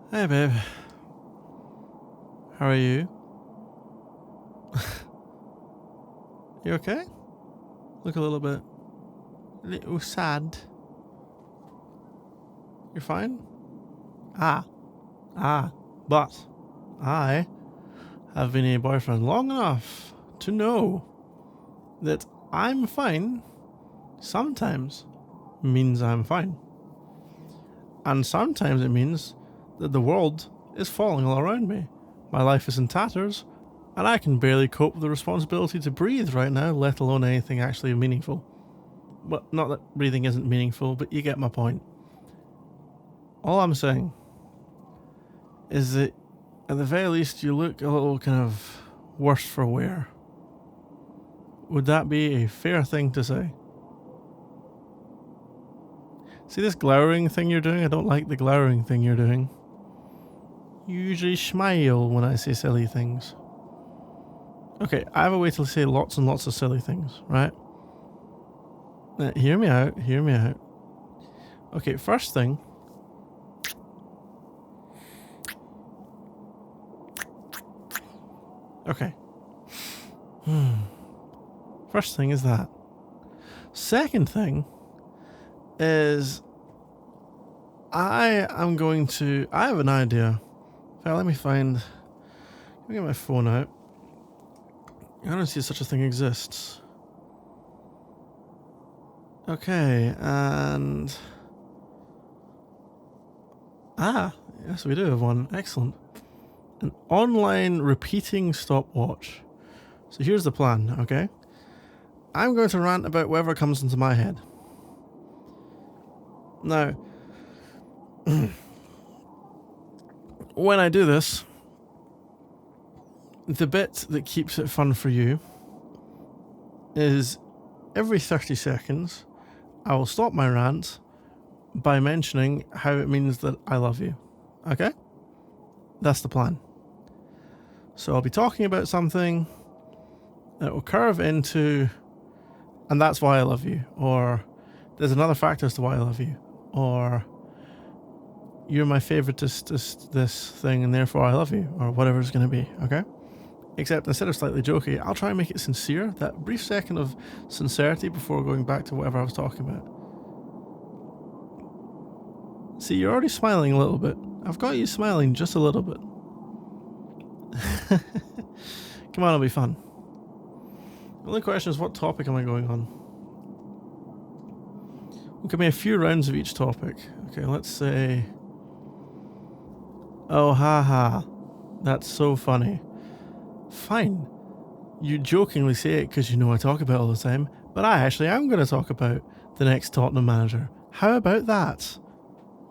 Hey babe. How are you? You okay? Look a little sad. You're fine? But I have been a boyfriend long enough to know that I'm fine sometimes means I'm fine. And sometimes it means that the world is falling all around me. My life is in tatters, and I can barely cope with the responsibility to breathe right now, let alone anything actually meaningful. Well, not that breathing isn't meaningful, but you get my point. All I'm saying is that at the very least you look a little kind of worse for wear. Would that be a fair thing to say? See this glowering thing you're doing? I don't like the glowering thing you're doing. You usually smile when I say silly things. Okay, I have a way to say lots and lots of silly things, right? Now, hear me out. Okay, first thing. Okay. First thing is that. Second thing is I have an idea. Let me get my phone out. I don't see such a thing exists. Okay, and yes, we do have one. Excellent. An online repeating stopwatch. So here's the plan, okay? I'm going to rant about whatever comes into my head. Now, when I do this, the bit that keeps it fun for you is every 30 seconds, I will stop my rant by mentioning how it means that I love you. Okay? That's the plan. So I'll be talking about something that will curve into, and that's why I love you, or there's another factor as to why I love you, or you're my favoritist this thing and therefore I love you, or whatever it's going to be, okay? Except instead of slightly jokey, I'll try and make it sincere, that brief second of sincerity before going back to whatever I was talking about. See, you're already smiling a little bit. I've got you smiling just a little bit. Come on, it'll be fun. The only question is, what topic am I going on? We'll give me a few rounds of each topic. Okay, let's say... Oh, haha. That's so funny. Fine. You jokingly say it because you know I talk about it all the time, but I actually am going to talk about the next Tottenham manager. How about that?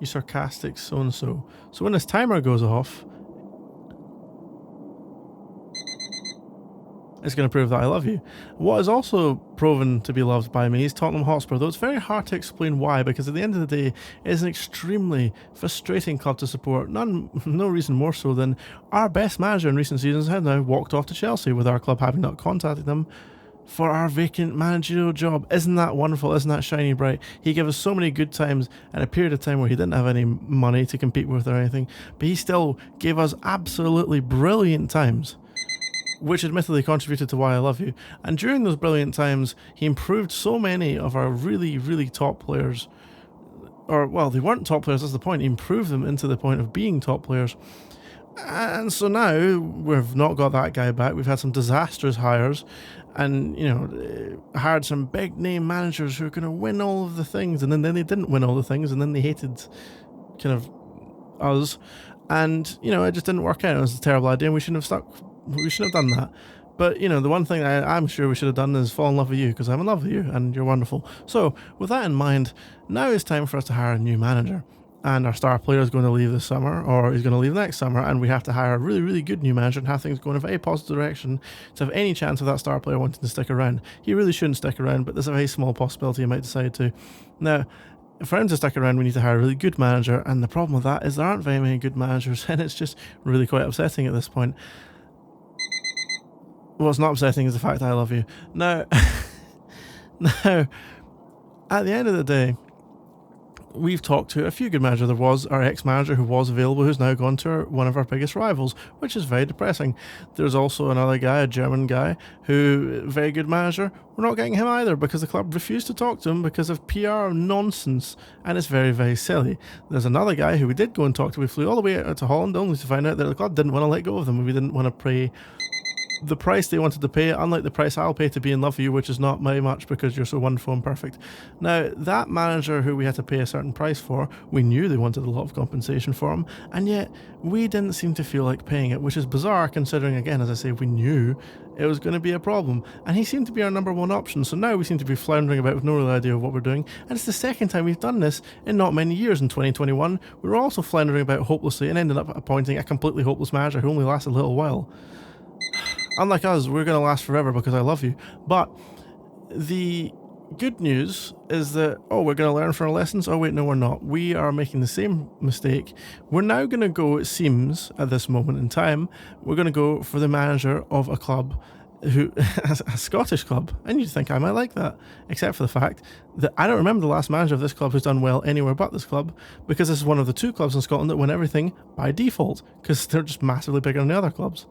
You sarcastic so-and-so. So when this timer goes off, it's going to prove that I love you. What is also proven to be loved by me is Tottenham Hotspur, though it's very hard to explain why, because at the end of the day, it is an extremely frustrating club to support. No reason more so than our best manager in recent seasons has now walked off to Chelsea, with our club having not contacted them for our vacant managerial job. Isn't that wonderful? Isn't that shiny bright? He gave us so many good times in a period of time where he didn't have any money to compete with or anything, but he still gave us absolutely brilliant times, which admittedly contributed to why I love you. And during those brilliant times, he improved so many of our really, really top players. Or, well, they weren't top players, that's the point. He improved them into the point of being top players. And so now, we've not got that guy back. We've had some disastrous hires. And, you know, hired some big name managers who are going to win all of the things. And then they didn't win all the things. And then they hated kind of us. And, you know, it just didn't work out. It was a terrible idea and we shouldn't have done that. But, you know, the one thing I'm sure we should have done is fall in love with you, because I'm in love with you and you're wonderful. So, with that in mind, now it's time for us to hire a new manager. And our star player is going to leave this summer, or he's going to leave next summer, and we have to hire a really, really good new manager and have things going in a very positive direction to have any chance of that star player wanting to stick around. He really shouldn't stick around, but there's a very small possibility he might decide to. Now, for him to stick around, we need to hire a really good manager, and the problem with that is there aren't very many good managers, and it's just really quite upsetting at this point. What's not upsetting is the fact that I love you. Now, at the end of the day, we've talked to a few good managers. There was our ex-manager who was available, who's now gone to one of our biggest rivals, which is very depressing. There's also another guy, a German guy, who, very good manager, we're not getting him either because the club refused to talk to him because of PR nonsense, and it's very, very silly. There's another guy who we did go and talk to. We flew all the way out to Holland only to find out that the club didn't want to let go of them. We didn't want to pay the price they wanted to pay, unlike the price I'll pay to be in love with you, which is not very much because you're so wonderful and perfect. Now, that manager who we had to pay a certain price for, we knew they wanted a lot of compensation for him, and yet we didn't seem to feel like paying it, which is bizarre considering, again, as I say, we knew it was going to be a problem, and he seemed to be our number one option. So now we seem to be floundering about with no real idea of what we're doing, and it's the second time we've done this in not many years. In 2021, we were also floundering about hopelessly and ended up appointing a completely hopeless manager who only lasted a little while. Unlike us, we're going to last forever because I love you. But the good news is that, we're going to learn from our lessons. Oh wait, no, we're not. We are making the same mistake. We're now going to go, it seems, at this moment in time, we're going to go for the manager of a club who, a Scottish club. And you'd think I might like that, except for the fact that I don't remember the last manager of this club who's done well anywhere but this club, because this is one of the two clubs in Scotland that win everything by default, because they're just massively bigger than the other clubs.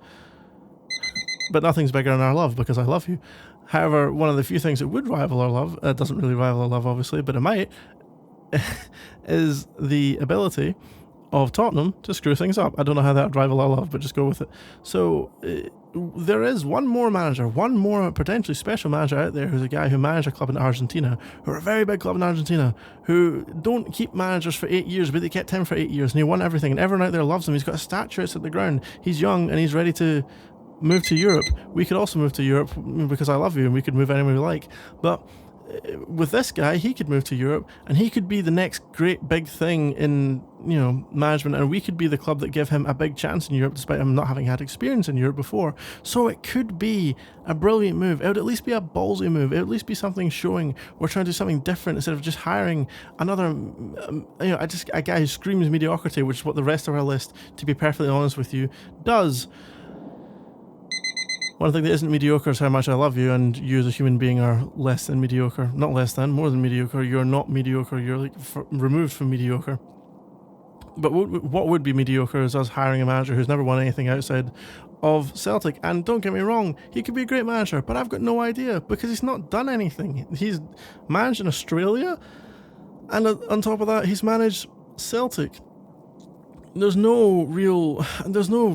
But nothing's bigger than our love, because I love you. However, one of the few things that would rival our love, it doesn't really rival our love obviously, but it might, is the ability of Tottenham to screw things up. I don't know how that would rival our love, but just go with it. So there is one more manager, one more potentially special manager out there, who's a guy who managed a club in Argentina, who are a very big club in Argentina, who don't keep managers for 8 years, but they kept him for 8 years, and he won everything, and everyone out there loves him. He's got a statue outside the ground. He's young, and he's ready to move to Europe. We could also move to Europe because I love you, and we could move anywhere we like. But with this guy, he could move to Europe, and he could be the next great big thing in, management, and we could be the club that give him a big chance in Europe despite him not having had experience in Europe before. So it could be a brilliant move. It would at least be a ballsy move. It would at least be something showing we're trying to do something different instead of just hiring another, a guy who screams mediocrity, which is what the rest of our list, to be perfectly honest with you, does. One thing that isn't mediocre is how much I love you, and you as a human being are less than mediocre. Not less than, more than mediocre. You're not mediocre. You're like removed from mediocre. But what would be mediocre is us hiring a manager who's never won anything outside of Celtic. And don't get me wrong, he could be a great manager, but I've got no idea because he's not done anything. He's managed in Australia, and on top of that, he's managed Celtic. There's no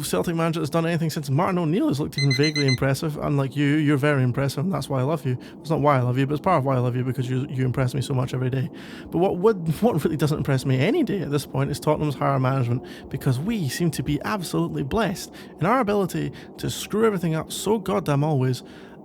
Celtic manager that's done anything since Martin O'Neill has looked even vaguely impressive. Unlike you, you're very impressive, and that's why I love you. It's not why I love you, but it's part of why I love you, because you impress me so much every day. But what really doesn't impress me any day at this point is Tottenham's higher management, because we seem to be absolutely blessed in our ability to screw everything up so goddamn always.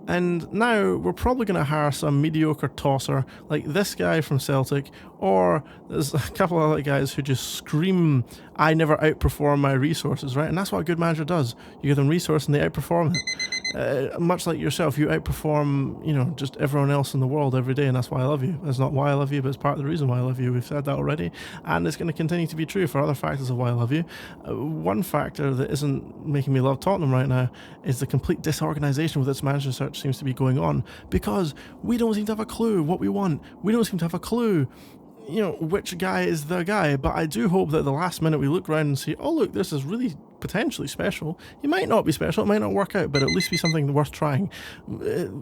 And now we're probably going to hire some mediocre tosser like this guy from Celtic, or there's a couple of other guys who just scream, I never outperform my resources, right? And that's what a good manager does. You give them resource and they outperform it. Much like yourself, you outperform, just everyone else in the world every day, and that's why I love you. It's not why I love you, but it's part of the reason why I love you. We've said that already, and it's going to continue to be true for other factors of why I love you. One factor that isn't making me love Tottenham right now is the complete disorganisation with its manager search seems to be going on, because we don't seem to have a clue what we want. We don't seem to have a clue which guy is the guy, but I do hope that at the last minute we look around and see, oh look, this is really potentially special. It might not be special, it might not work out, but at least be something worth trying.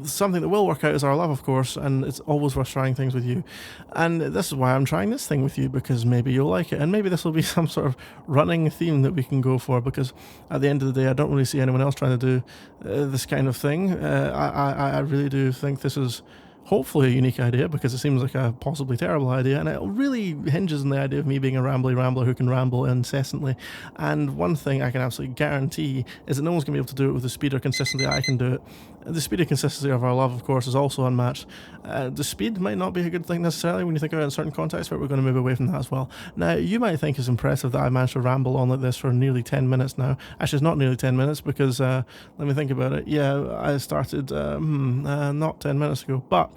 Something that will work out is our love, of course, and it's always worth trying things with you. And this is why I'm trying this thing with you, because maybe you'll like it, and maybe this will be some sort of running theme that we can go for, because at the end of the day, I don't really see anyone else trying to do this kind of thing. I really do think this is hopefully a unique idea, because it seems like a possibly terrible idea, and it really hinges on the idea of me being a rambler who can ramble incessantly. And one thing I can absolutely guarantee is that no one's going to be able to do it with the speed or consistency I can do it. The speed and consistency of our love, of course, is also unmatched. The speed might not be a good thing necessarily when you think about it in certain contexts, but we're going to move away from that as well. Now, you might think it's impressive that I managed to ramble on like this for nearly 10 minutes now. Actually, it's not nearly 10 minutes, because let me think about it. Yeah, I started not 10 minutes ago, but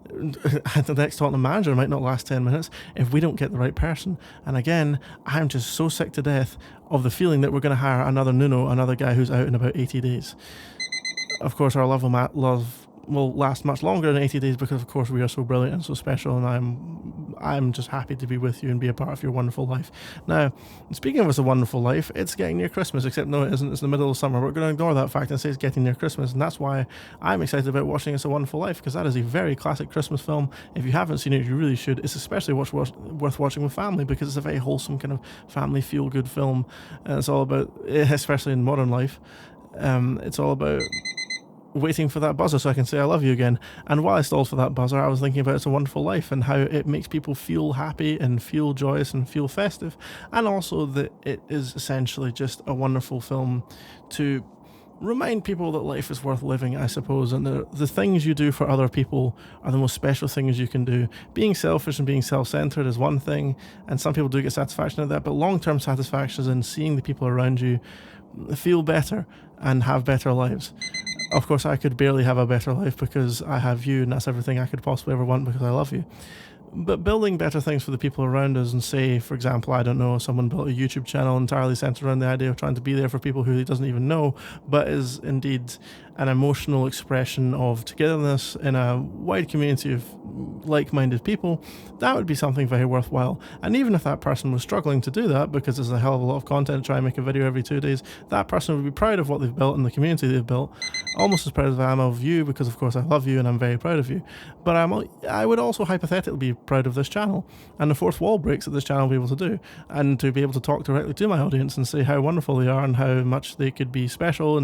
the next Tottenham manager might not last 10 minutes if we don't get the right person. And again, I'm just so sick to death of the feeling that we're going to hire another Nuno, another guy who's out in about 80 days. Of course, our love will last much longer than 80 days because, of course, we are so brilliant and so special, and I'm just happy to be with you and be a part of your wonderful life. Now, speaking of a wonderful life, it's getting near Christmas, except no, it isn't. It's the middle of summer. We're going to ignore that fact and say it's getting near Christmas, and that's why I'm excited about watching It's a Wonderful Life, because that is a very classic Christmas film. If you haven't seen it, you really should. It's especially worth watching with family, because it's a very wholesome kind of family feel-good film, and it's all about, especially in modern life, it's all about waiting for that buzzer so I can say I love you again. And while I stalled for that buzzer, I was thinking about It's a Wonderful Life and how it makes people feel happy and feel joyous and feel festive, and also that it is essentially just a wonderful film to remind people that life is worth living, I suppose, and the things you do for other people are the most special things you can do. Being selfish and being self-centered is one thing, and some people do get satisfaction out of that, but long-term satisfaction is in seeing the people around you feel better and have better lives. Of course, I could barely have a better life because I have you, and that's everything I could possibly ever want because I love you. But building better things for the people around us, and say, for example, I don't know, someone built a YouTube channel entirely centered around the idea of trying to be there for people who he doesn't even know, but is indeed an emotional expression of togetherness in a wide community of like-minded people, that would be something very worthwhile. And even if that person was struggling to do that, because there's a hell of a lot of content to try and make a video every 2 days, that person would be proud of what they've built and the community they've built, almost as proud as I am of you, because of course I love you and I'm very proud of you. But I would also hypothetically be proud of this channel, and the fourth wall breaks that this channel will be able to do, and to be able to talk directly to my audience and say how wonderful they are and how much they could be special,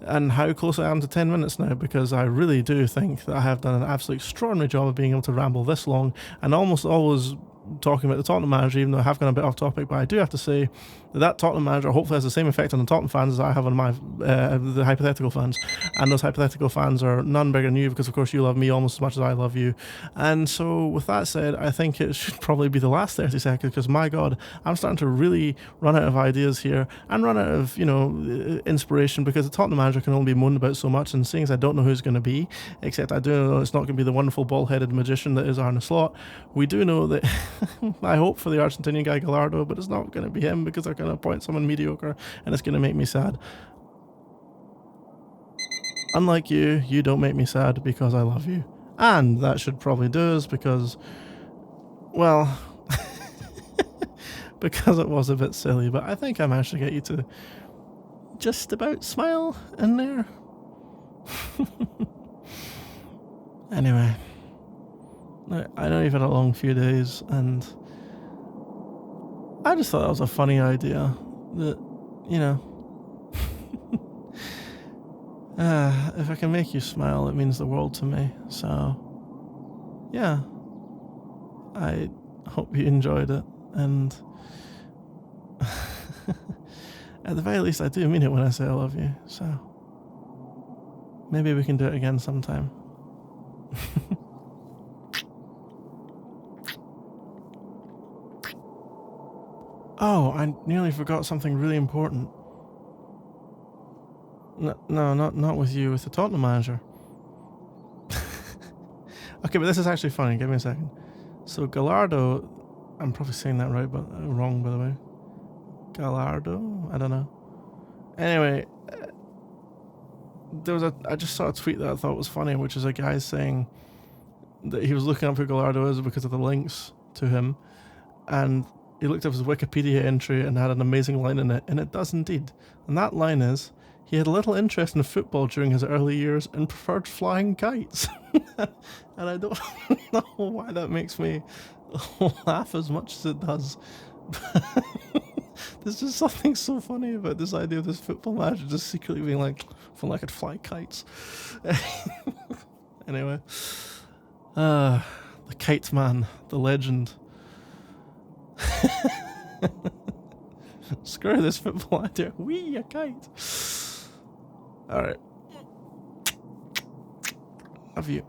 and how close I am to 10 minutes now, because I really do think that I have done an absolutely extraordinary job of being able to ramble this long and almost always talking about the Tottenham manager, even though I have gone a bit off topic. But I do have to say that Tottenham manager hopefully has the same effect on the Tottenham fans as I have on my the hypothetical fans, and those hypothetical fans are none bigger than you, because of course you love me almost as much as I love you. And so with that said, I think it should probably be the last 30 seconds, because my god, I'm starting to really run out of ideas here and run out of, you know, inspiration, because the Tottenham manager can only be moaned about so much, and seeing as I don't know who's going to be, except I do know it's not going to be the wonderful bald-headed magician that is Arne Slot. We do know that I hope for the Argentinian guy Gallardo, but it's not going to be him, because they're going to appoint someone mediocre, and it's going to make me sad. Unlike you, you don't make me sad because I love you. And that should probably do us, because, well, because it was a bit silly, but I think I managed to get you to just about smile in there. Anyway, I know you've had a long few days, and I just thought that was a funny idea that, you know, if I can make you smile, it means the world to me. So, yeah, I hope you enjoyed it, and at the very least, I do mean it when I say I love you. So, maybe we can do it again sometime. Oh, I nearly forgot something really important. No, not with you, with the Tottenham manager. Okay, but this is actually funny. Give me a second. So Gallardo, I'm probably saying that right, but wrong, by the way. Gallardo? I don't know. Anyway, I just saw a tweet that I thought was funny, which is a guy saying that he was looking up who Gallardo is because of the links to him, and he looked up his Wikipedia entry and had an amazing line in it, and it does indeed. And that line is, he had a little interest in football during his early years and preferred flying kites. And I don't know why that makes me laugh as much as it does. There's just something so funny about this idea of this football manager just secretly being like, if only I could fly kites. Anyway. The kite man, the legend. Screw this football idea. Wee, a kite. Alright. Love you.